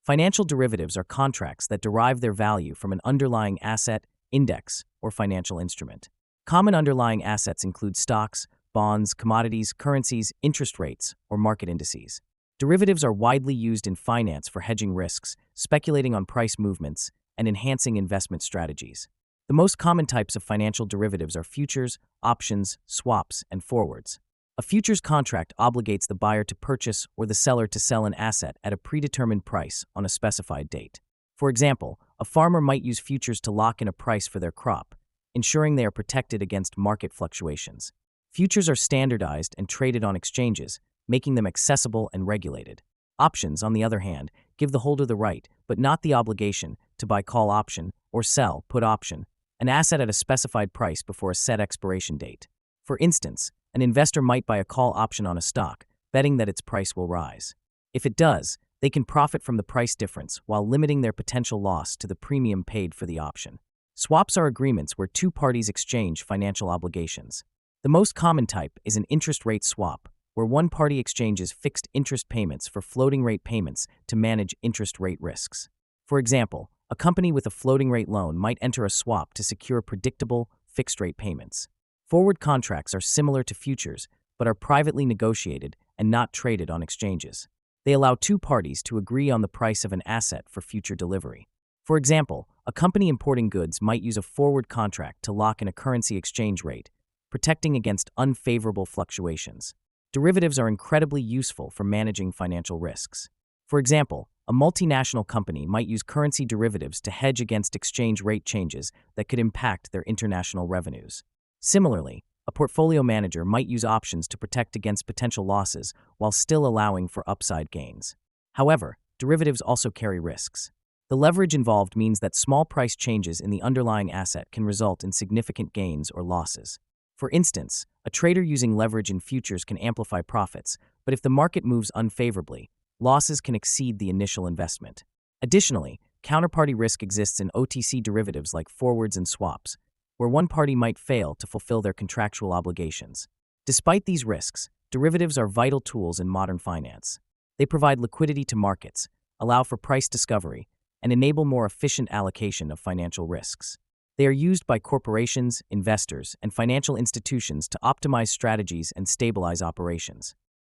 Financial derivatives are contracts that derive their value from an underlying asset, index, or financial instrument. Common underlying assets include stocks, bonds, commodities, currencies, interest rates, or market indices. Derivatives are widely used in finance for hedging risks, speculating on price movements, and enhancing investment strategies. The most common types of financial derivatives are futures, options, swaps, and forwards. A futures contract obligates the buyer to purchase or the seller to sell an asset at a predetermined price on a specified date. For example, a farmer might use futures to lock in a price for their crop, ensuring they are protected against market fluctuations. Futures are standardized and traded on exchanges, making them accessible and regulated. Options, on the other hand, give the holder the right, but not the obligation, to buy call option or sell put option, an asset at a specified price before a set expiration date. For instance, an investor might buy a call option on a stock, betting that its price will rise. If it does, they can profit from the price difference while limiting their potential loss to the premium paid for the option. Swaps are agreements where two parties exchange financial obligations. The most common type is an interest rate swap, where one party exchanges fixed interest payments for floating rate payments to manage interest rate risks. For example, a company with a floating rate loan might enter a swap to secure predictable, fixed rate payments. Forward contracts are similar to futures, but are privately negotiated and not traded on exchanges. They allow two parties to agree on the price of an asset for future delivery. For example, a company importing goods might use a forward contract to lock in a currency exchange rate, protecting against unfavorable fluctuations. Derivatives are incredibly useful for managing financial risks. For example, a multinational company might use currency derivatives to hedge against exchange rate changes that could impact their international revenues. Similarly, a portfolio manager might use options to protect against potential losses while still allowing for upside gains. However, derivatives also carry risks. The leverage involved means that small price changes in the underlying asset can result in significant gains or losses. For instance, a trader using leverage in futures can amplify profits, but if the market moves unfavorably, losses can exceed the initial investment. Additionally, counterparty risk exists in OTC derivatives like forwards and swaps, where one party might fail to fulfill their contractual obligations. Despite these risks, derivatives are vital tools in modern finance. They provide liquidity to markets, allow for price discovery, and enable more efficient allocation of financial risks. They are used by corporations, investors, and financial institutions to optimize strategies and stabilize operations.